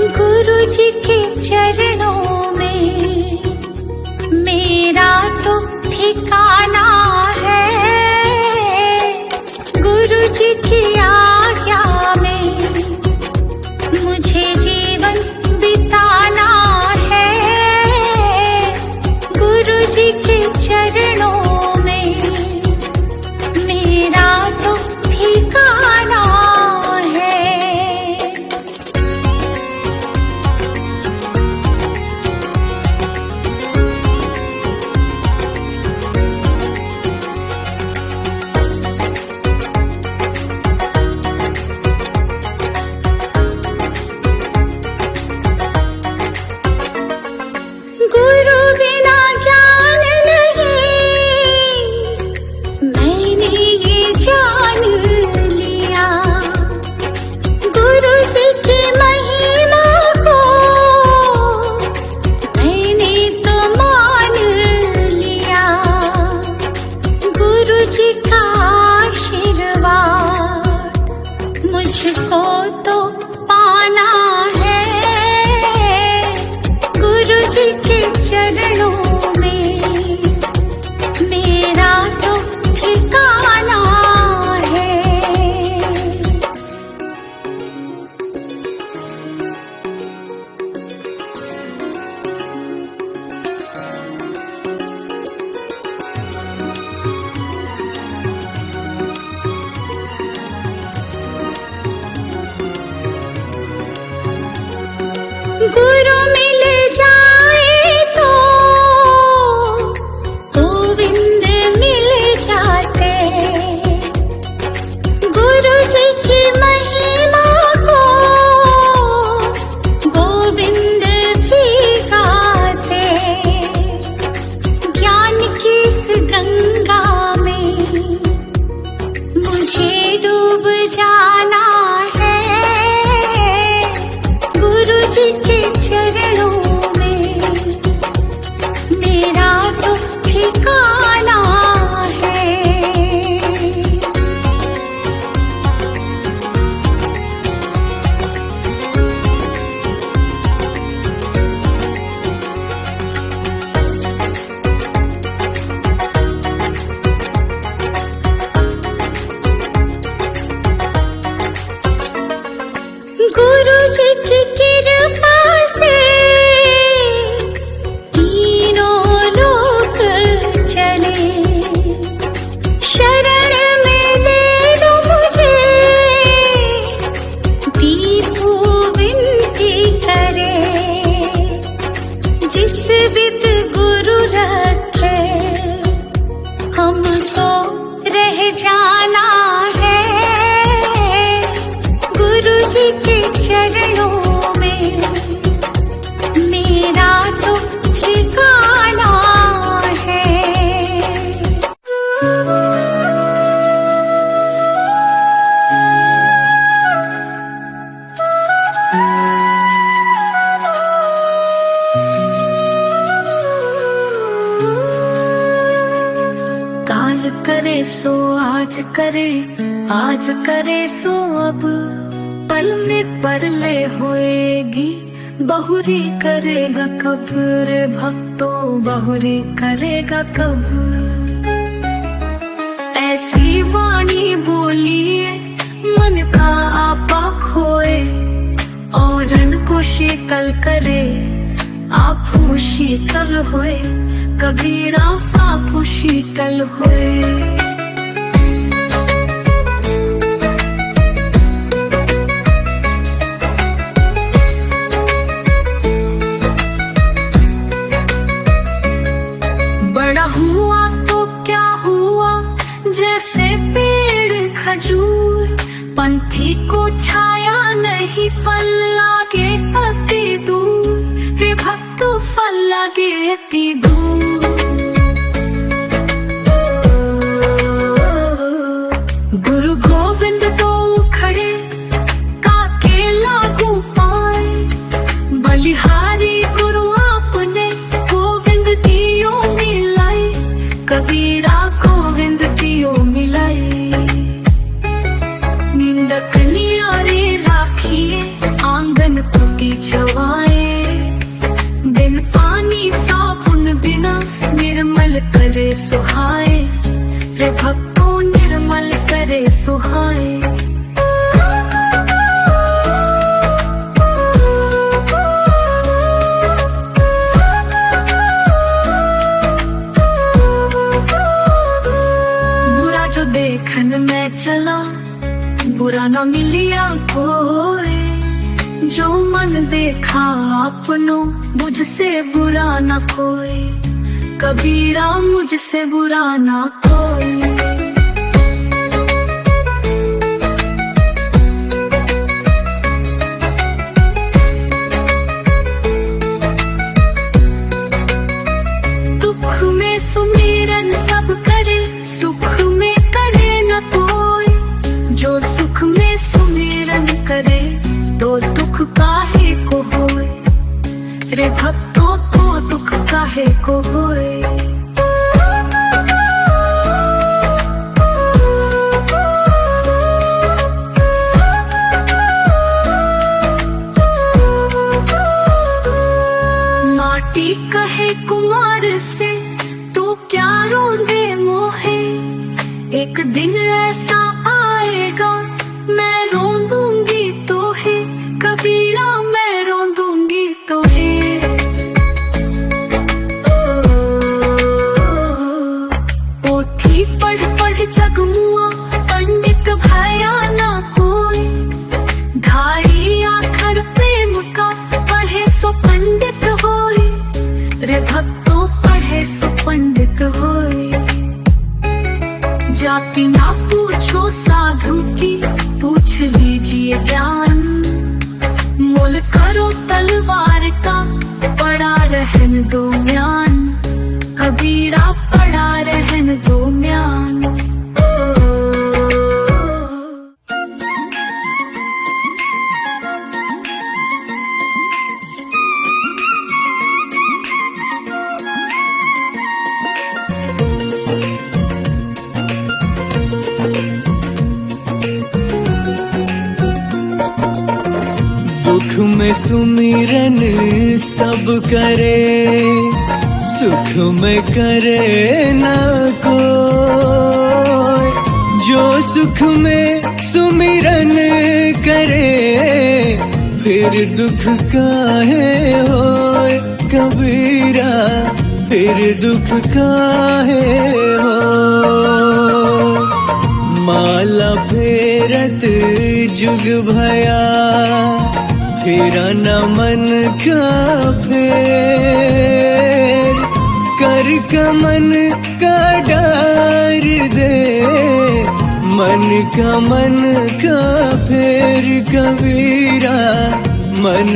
गुरु जी के चरणों में मेरा तो ठिकाना है। गुरु जी की आज्ञा में मुझे जीवन बिताना है। गुरु जी के चरणों में मेरा तो ठिकाना है। गुरु बिना ज्ञान नहीं, मैंने ये जान लिया। गुरु जी की महिमा को मैंने तो मान लिया। गुरु जी का आशीर्वाद मुझको तो पाना है। गुरु जी के चरणों में मेरा तो ठिकाना है। गुरु मिल जाए तो गोविंद मिल जाते। गुरु जी की महिमा को गोविंद भी गाते। ज्ञान की इस गंगा में मुझे डूब जाना है। गुरु जी के चरणों में मेरा तो ठिकाना है। गुरु जी की कृपा से तीनों लोक चले। शरण में ले लो मुझे, दीपू विनती करे। जिस विद गुरु रखे हमको रह जाना है। गुरु जी के चरणों में मेरा तो ठिकाना है। काल करे सो आज करे, आज करे सो अब। पल में परले होएगी, बहुरी करेगा कब रे भक्तों, बहुरी करेगा कब। ऐसी वाणी बोलिए मन का आपा खोए, औरन को शीतल करे आप शीतल होए। कबीरा आप शीतल होए। बड़ा हुआ तो क्या हुआ, जैसे पेड़ खजूर। पंथी को छाया नहीं, फल लागे अति दूर। रे भक्तों फल लागे अति दूर। गुरु गोविंद तो खड़े काके लागू पाए। बलिहारी गुरु आपने गोविंद दियो मिलाई। कबीरा गोविंद दियो मिलाई। निंदक नियारे राखिए आंगन पुकी छवाए, बिन पानी साबुन बिना निर्मल करे सुहाए, रे भक्तों निर्मल करे सुहाए। बुरा जो देखन में चला, बुरा न मिलिया कोई, जो मन देखा अपनो मुझसे बुरा न कोई, कबीरा मुझसे बुरा न कोई। दुख में सुमिरन सब करे, सुख में करे न कोई, जो सुख में सुमिरन करे तो दुख काहे को होए, रे भक्तों को दुख काहे को होए। माटी कहे कुमार से तू क्या रोंदे मोहे, एक दिन ऐसा आएगा मैं रोंदूंगी तो है, कबीरा मैं रोंदूंगी तो है। पोथी पढ़ पढ़ जगमुआ पंडित भया ना कोई, ढाई आखर प्रेम का पढ़े सो पंडित होए, रे भक्तों पढ़े सो पंडित होए। जाति ना पूछो साधु की, पूछ लीजिए ज्ञान, मोल करो तलवार का, पड़ा रहन दो म्यान, कबीरा पड़ा रहन दो म्यान। दुख में सुमिरन सब करे, सुख में करे न कोई, जो सुख में सुमिरन करे फिर दुख काहे होए, कबीरा फिर दुख काहे हो। माला फेरत जुग भया, फेरा न मन का फेर, कर का मन का डार दे, मन का फेर, कबीरा मन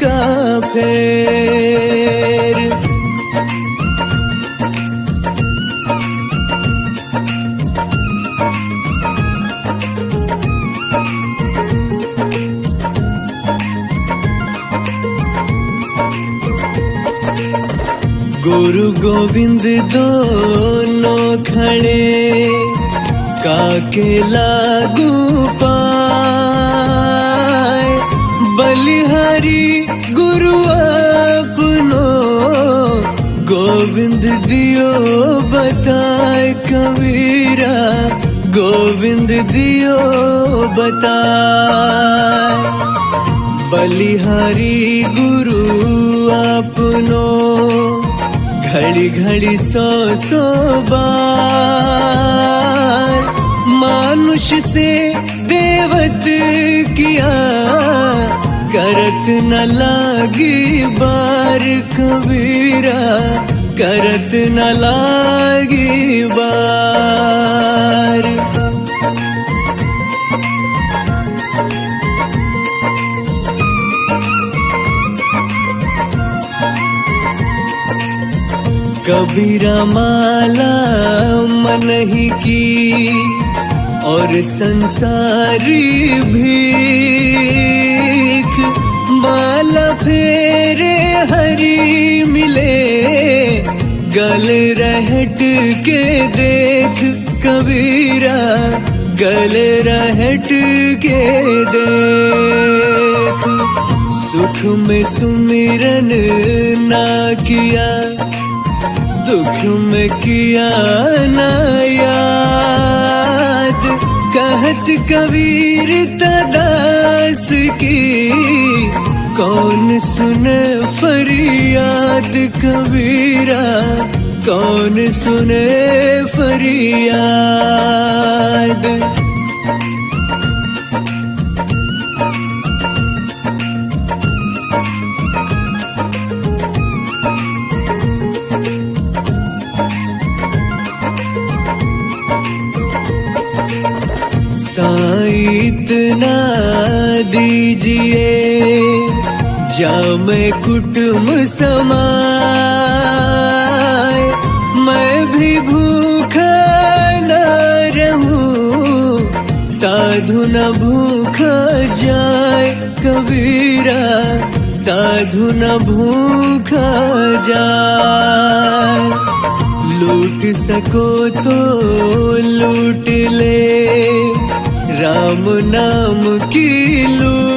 का फेर। गुरु गोविंद दोनों खड़े, काके लागू पाए, बलिहारी गुरु अपनो गोविंद दियो बताए, कबीरा गोविंद दियो बताए। बलिहारी गुरु अपनो घड़ी घड़ी सौ सौ बार, मानुष से देवत किया, करत न लागी बार, कबीरा करत न लागी बार। कबीरा माला मन ही की, और संसारी भीख, माला फेरे हरी मिले, गल रहट के देख, कबीरा गले रहट के देख। सुख में सुमिरन ना किया, दुख में किया ना याद। कहत कबीर तदास की, कौन सुने फरियाद कबीरा, कौन सुने फरियाद। साईं इतना दीजिए, जामे कुटुम समाए। मैं भी भूखा न रहूं, साधु न भूखा जाए कबीरा, साधु न भूखा जाए। लूट सको तो लूट ले, राम नाम की लूट।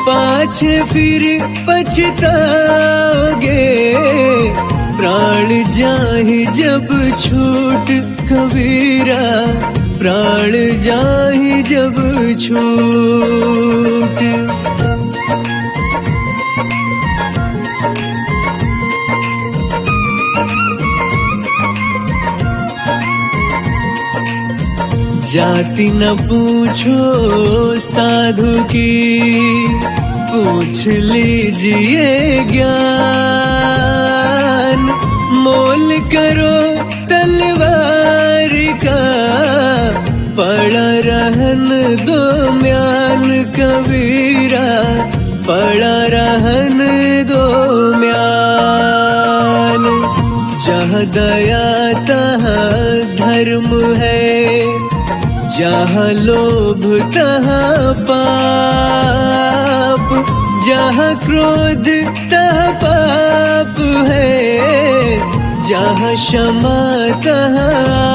पाछे फिर पछताओगे, प्राण जाहि जब छूट कबीरा, प्राण जाहि जब छूट। जाति न पूछो साधु की, पूछ लीजिए ज्ञान। मोल करो तलवार का, पड़ा रहन दो म्यान कबीरा, पड़ा रहन दो म्यान। जहाँ दया तहाँ धर्म है, जहाँ लोभ तहाँ पाप। जहाँ क्रोध तहाँ पाप है, जहाँ क्षमा तहाँ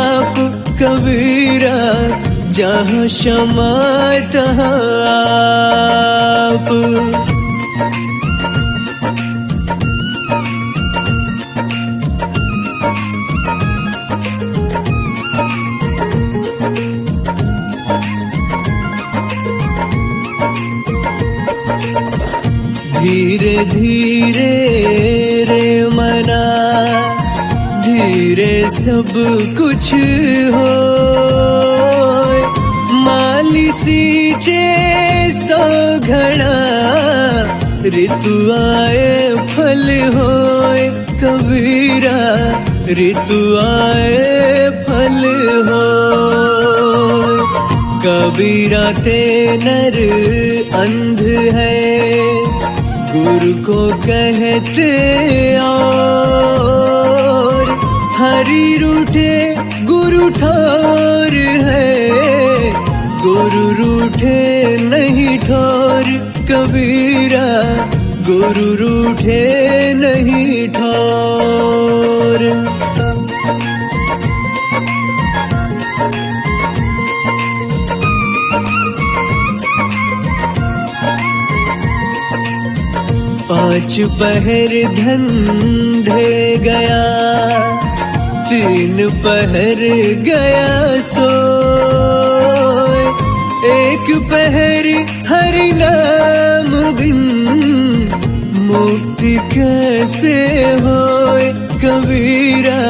आप कबीरा, जहाँ क्षमा तहाँ आप। धीरे धीरे रे मना, धीरे सब कुछ हो। माली सींचे सौ घड़ा, ऋतु आए फल होए कबीरा, ऋतु आए फल हो। कबीरा ते नर अंध है, गुरु को कहते और। हरि रूठे गुरु ठोर है, गुरु रूठे नहीं ठोर कबीरा, गुरु रूठे नहीं ठोर। पांच पहर धंधे गया, तीन पहर गया सोए। एक पहर हरि नाम बिन, मुक्ति कैसे होए कबीरा,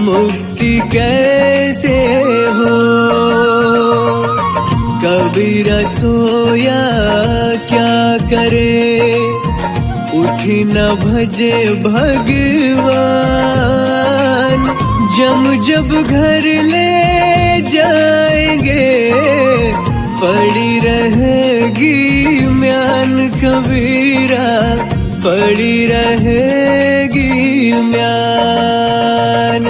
मुक्ति कैसे हो। कबीरा सोया क्या करे, उठी न भजे भगवान। जम जब घर ले जाएंगे, पड़ी रहेगी म्यान कबीरा, पड़ी रहेगी म्यान।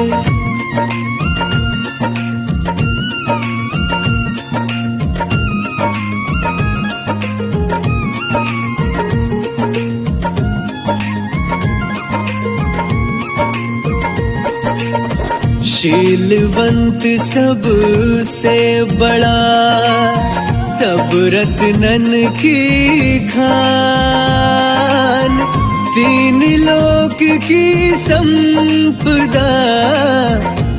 शीलवंत सबसे बड़ा, सब रत्नन की खान, तीन लोक की संपदा,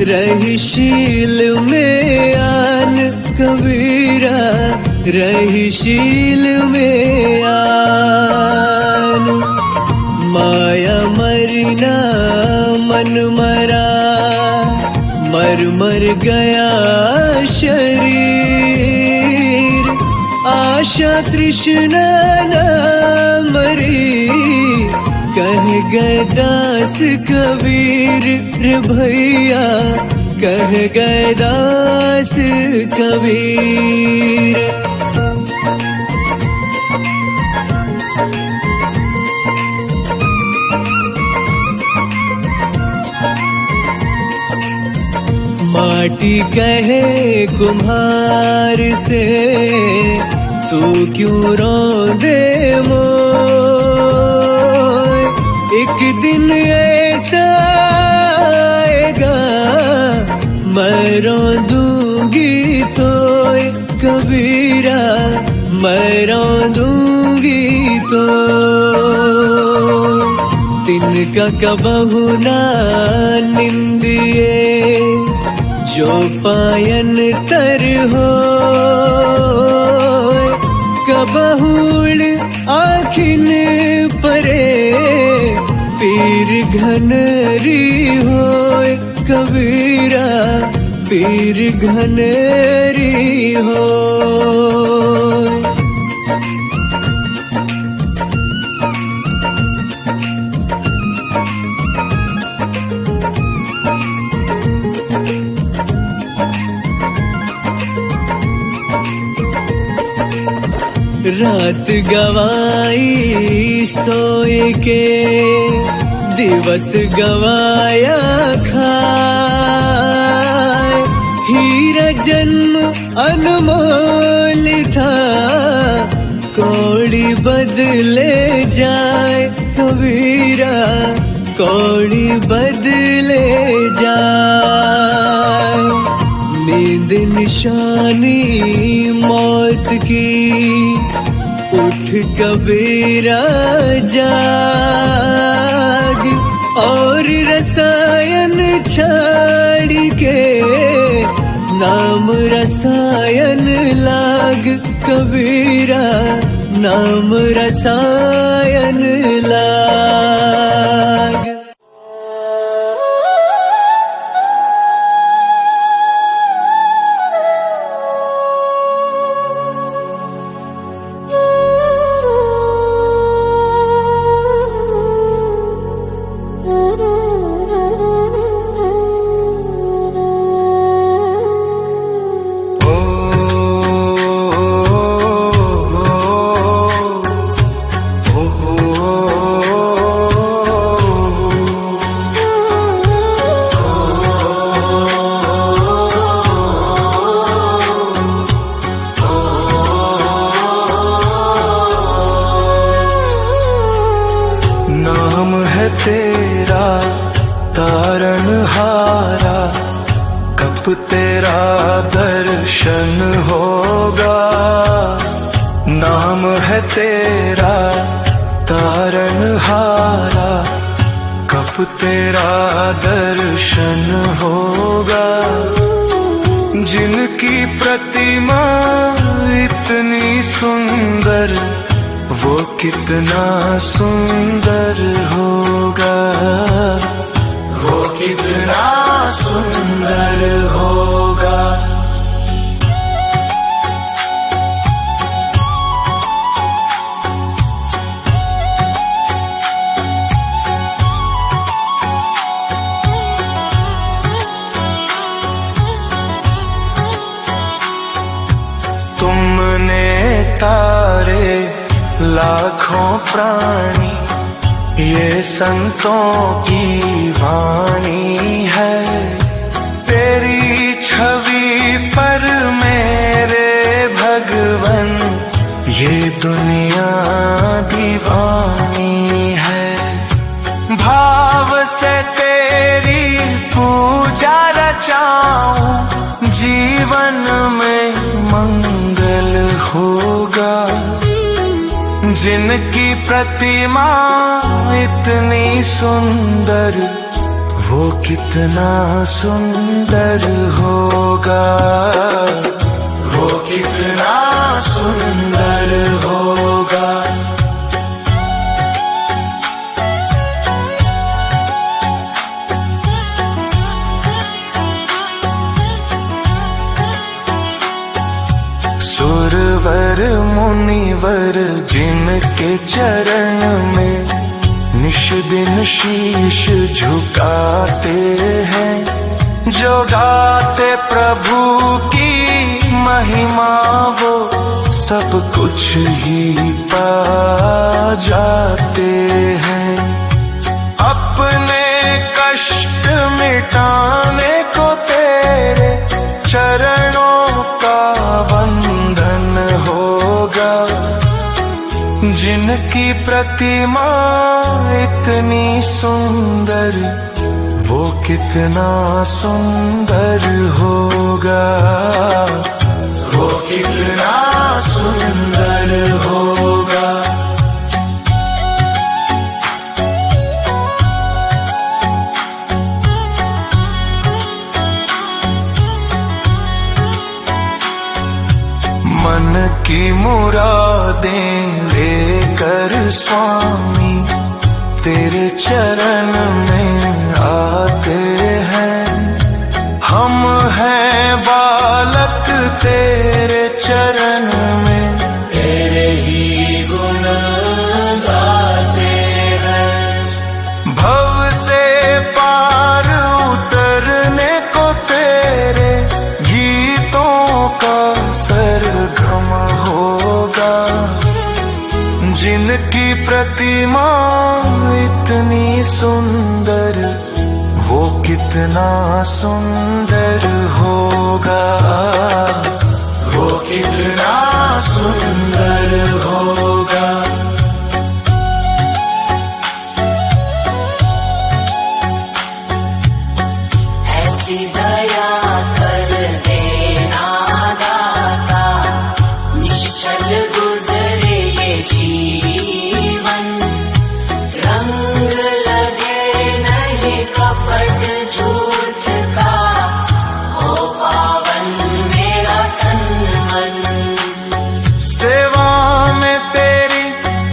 रही शील में आन। कबीरा रही शील में आन। माया मरना मन मरा, मर मर गया शरीर, आशा तृष्णा न मरी, कह गए दास कबीर रे भैया, कह गए दास कबीर। माटी कहे कुम्हार से, तू क्यों रोंदे मोय, एक दिन ऐसा आएगा, मैं रोंदूंगी तोय। कबीरा मैं रोंदूंगी तो, तिनका कबहु ना निंदिए, जो पायन तर हो, कबहूल आखिन परे, पीर घनरी होय। कबीरा पीर घनरी होय। रात गवाई सोए के, दिवस गवाया खाए, हीरा जन्म अनमोल था, कौड़ी बदले जाए। कबीरा कौड़ी बदले जाए। नींद निशानी मौत की, उठ कबीरा जाग, और रसायन छाड़ के, नाम रसायन लाग। कबीरा नाम रसायन लाग। तेरा तारनहारा, कब तेरा दर्शन होगा। नाम है तेरा तारनहारा, कब तेरा दर्शन होगा। जिनकी प्रतिमा इतनी सुंदर, वो कितना सुंदर होगा, वो कितना सुंदर होगा। तुमने तारे लाखों प्राणी, ये संतों की वाणी है। तेरी छवि पर मेरे भगवन, ये दुनिया दीवानी है। भाव से तेरी पूजा रच जीवन में मंगल होगा। जिनकी प्रतिमा इतनी सुंदर, वो कितना सुंदर होगा, वो कितना सुंदर होगा। सुरवर मुनिवर जिनके चरण में निश दिन शीश झुकाते हैं, जो गाते प्रभु की महिमा वो सब कुछ ही पा जाते हैं। अपने कष्ट मिटाने को तेरे चरणों का बंधन होगा। जिनकी प्रतिमा इतनी सुंदर, वो कितना सुंदर होगा, वो कितना सुंदर होगा। मन की मुरादें लेकर स्वामी तेरे चरण में आते हैं। हम हैं बालक तेरे चरण में, तेरे ही गुण गाते हैं। भव से पार उतरने को तेरे गीतों का सरगम होगा। जिनकी प्रतिमा इतनी सुंदर, वो कितना सुंदर होगा, वो कितना सुंदर होगा। ऐसी दया कर देना दाता, निश्चल गुजरे ये जीवन। रंग लगे नहीं कपट झूठ का, हो पावन मेरा तन मन। सेवा में तेरी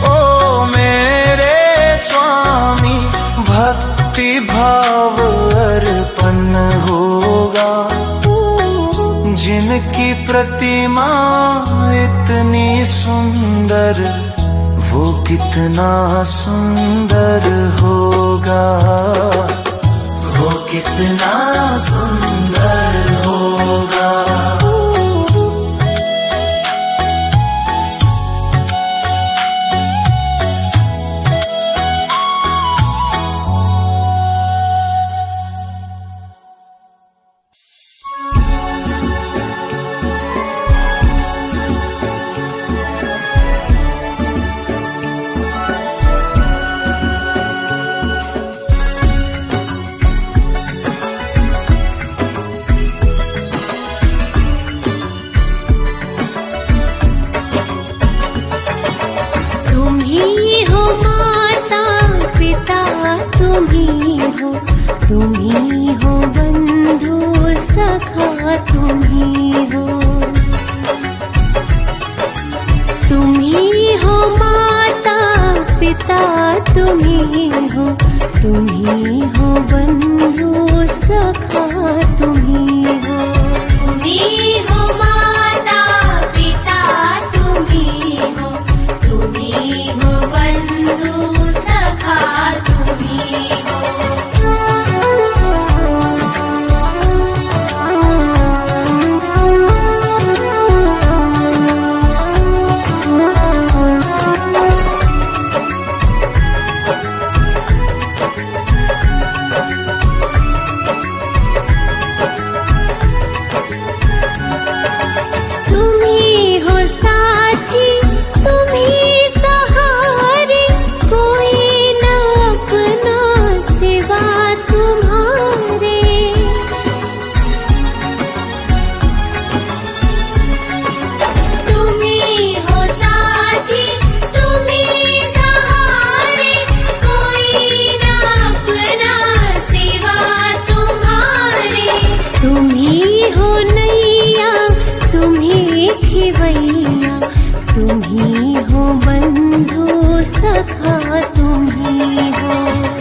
ओ मेरे स्वामी, भक्ति भाव अर्पण होगा। जिनकी प्रतिमा इतनी सुंदर, वो कितना सुंदर होगा, वो कितना सुंदर होगा। तुम ही हो माता पिता, तुम ही हो बंधु सखा, तुम ही हो माता पिता, तुम ही हो बंधु सखा, तुम ही हो माता पिता, तुम ही हो बंधु सखा, तुम ही हो। तुम ही हो बंधु सखा तुम ही हो।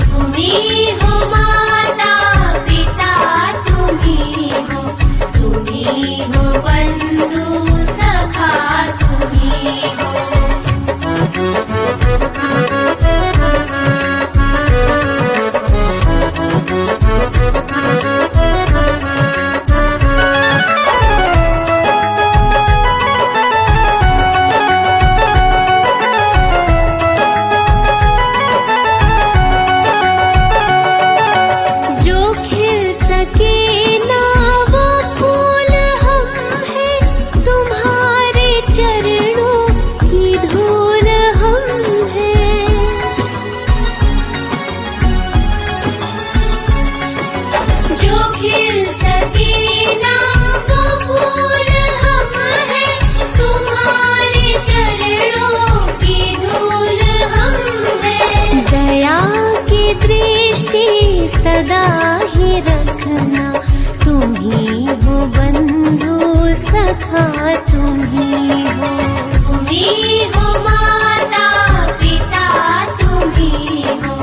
तुम ही हो माता पिता तुम ही हो। तुम ही हो बंधु सखा तुम ही हो। सदा ही रखना तुम ही हो बंधु सखा तुम ही हो। तुम ही हो माता पिता तुम ही हो।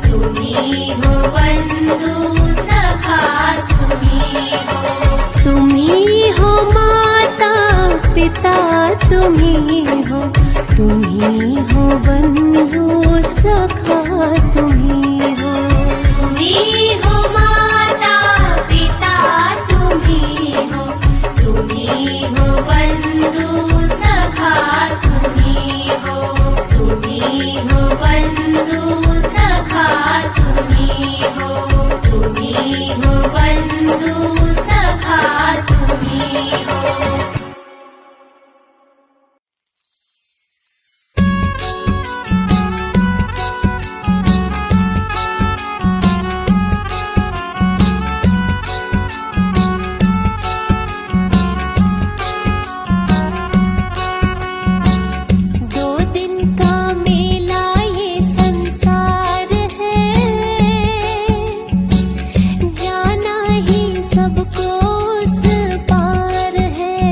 तुम ही हो बंधु सखा तुम ही हो। तुम ही हो माता पिता तुम ही हो। तुम ही हो बंधु सखा तुम ही हो। तुम ही हो माता पिता तुम ही हो। तुम ही हो बंधु सखा तुम ही हो। तुम ही हो बंधु सखा तुम ही हो। तुम ही हो बंधु सखा तुम ही हो। जाना ही सबको उस पार है।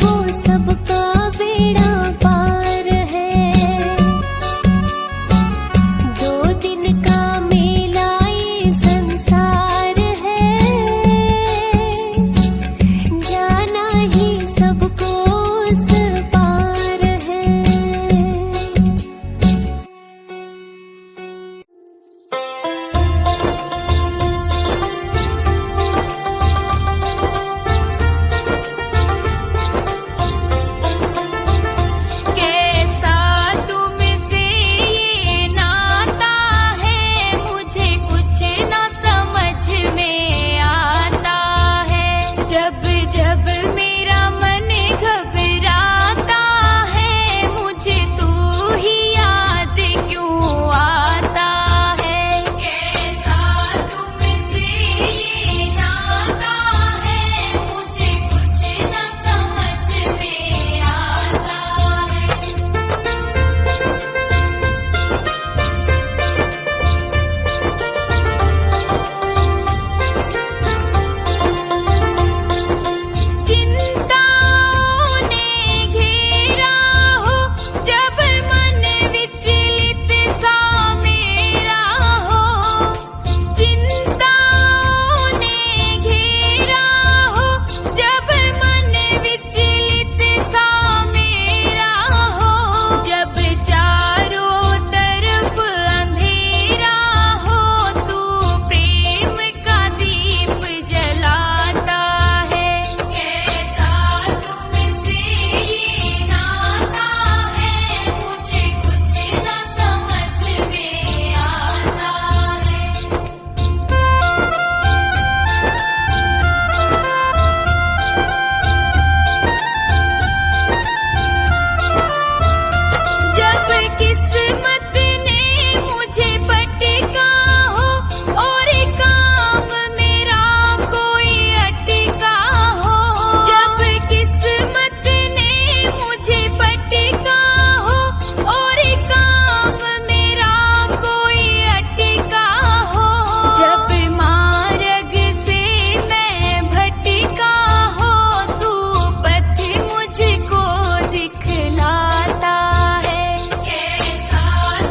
वो सबका बेड़ा पार है। 2 दिन का मेला ये संसार है, जाना ही सबको उस पार है। कैसा तुमसे ये नाता है, मुझे कुछ न समझ में आता है। जब जब मेरा मन घबराता है, मुझे तू ही याद क्यों आता है। कैसा तुमसे ये नाता है, मुझे कुछ न समझ में आता है। चिंताओं ने घेरा हो, जब मन विचलित सा मेरा हो। चिंताओं ने घेरा हो, जब मन विचलित सा मेरा हो। जब चारों तरफ अंधेरा हो, तू प्रेम का दीप जलाता है। कैसा तुमसे ये नाता है, मुझे कुछ न समझ में आता है। जब किस्मत ने मुझे पटका हो, और काम मेरा कोई अटका हो। जब किस्मत ने मुझे पटका हो, और काम मेरा कोई अटका हो। जब मार्ग से मैं भटका हो, तू पथ मुझको दिखलाता है। कैसा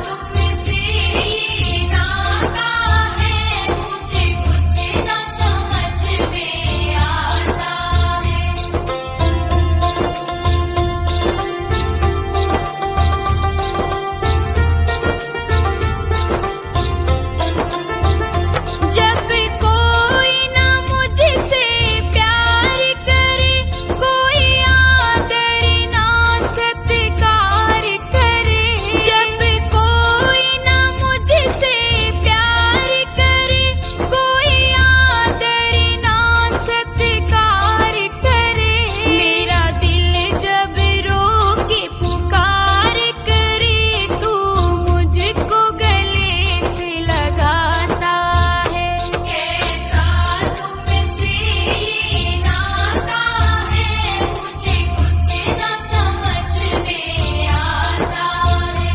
तुमसे ये नाता है, मुझे कुछ न समझ में आता है। जब कोई न मुझसे प्यार करे, कोई आदर ना सत्कार करे। जब कोई न मुझसे प्यार करे, कोई आदर ना सत्कार करे। मेरा दिल जब रो के पुकार करे, तू मुझको गले से लगाता है। कैसा तुमसे ये नाता है, मुझे कुछ न समझ में आता है।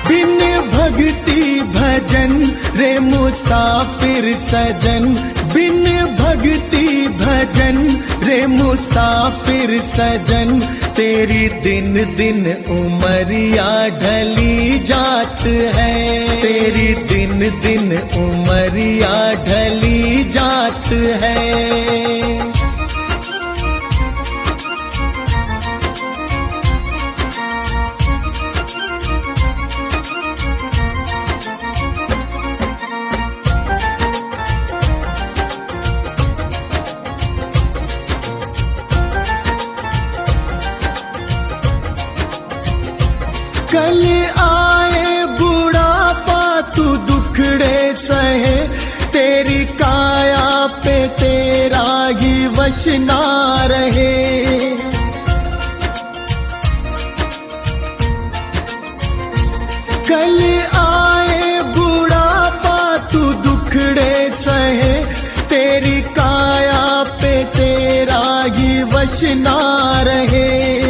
बिन भक्ति भजन रे मुसाफिर सजन, बिन भक्ति भजन रे मुसाफिर सजन। तेरी दिन दिन उमरिया ढली जात है, तेरी दिन दिन उमरिया ढली जात है। कल आए बुढ़ापा तू दुखड़े सहे, तेरी काया पे तेरा ही वश ना रहे। कल आए बुढ़ापा तू दुखड़े सहे, तेरी काया पे तेरा ही वश ना रहे।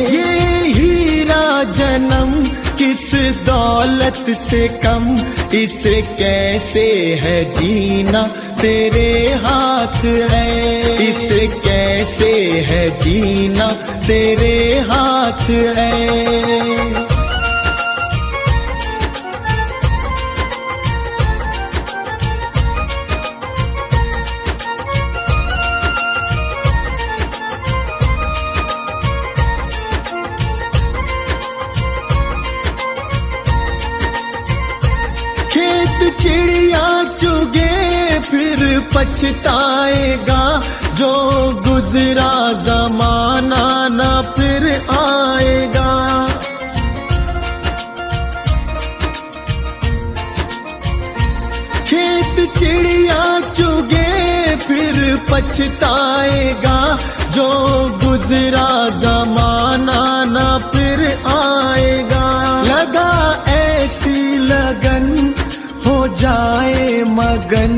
ये हीरा जन्म किस दौलत से कम, इसे कैसे है जीना तेरे हाथ है। इसे कैसे है जीना तेरे हाथ है। चिड़िया चुगे फिर पछताएगा, जो गुजरा जमाना न फिर आएगा। खेत चिड़िया चुगे फिर पछताएगा, जो गुजरा जमाना न फिर आएगा। लगा ऐसी लगन हो जाए मगन,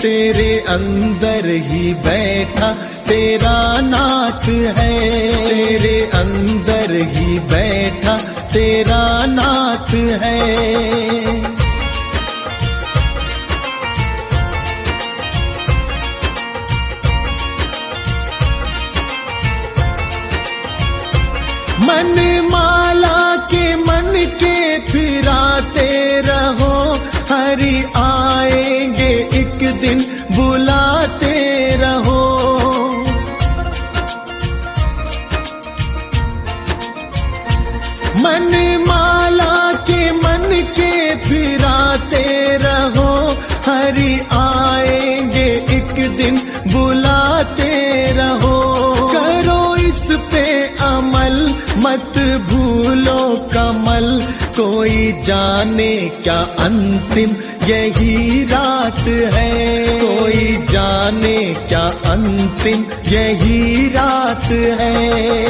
तेरे अंदर ही बैठा तेरा नाथ है। तेरे अंदर ही बैठा तेरा नाथ है। मन माला के मन के फिराते रहो, हरि आएंगे एक दिन बुलाते रहो। मन माला के मन के फिराते रहो, हरि आएंगे एक दिन बुलाते रहो। करो इस पे अमल मत भूलो कमल, कोई जाने क्या अंतिम यही रात है। कोई जाने क्या अंतिम यही रात है।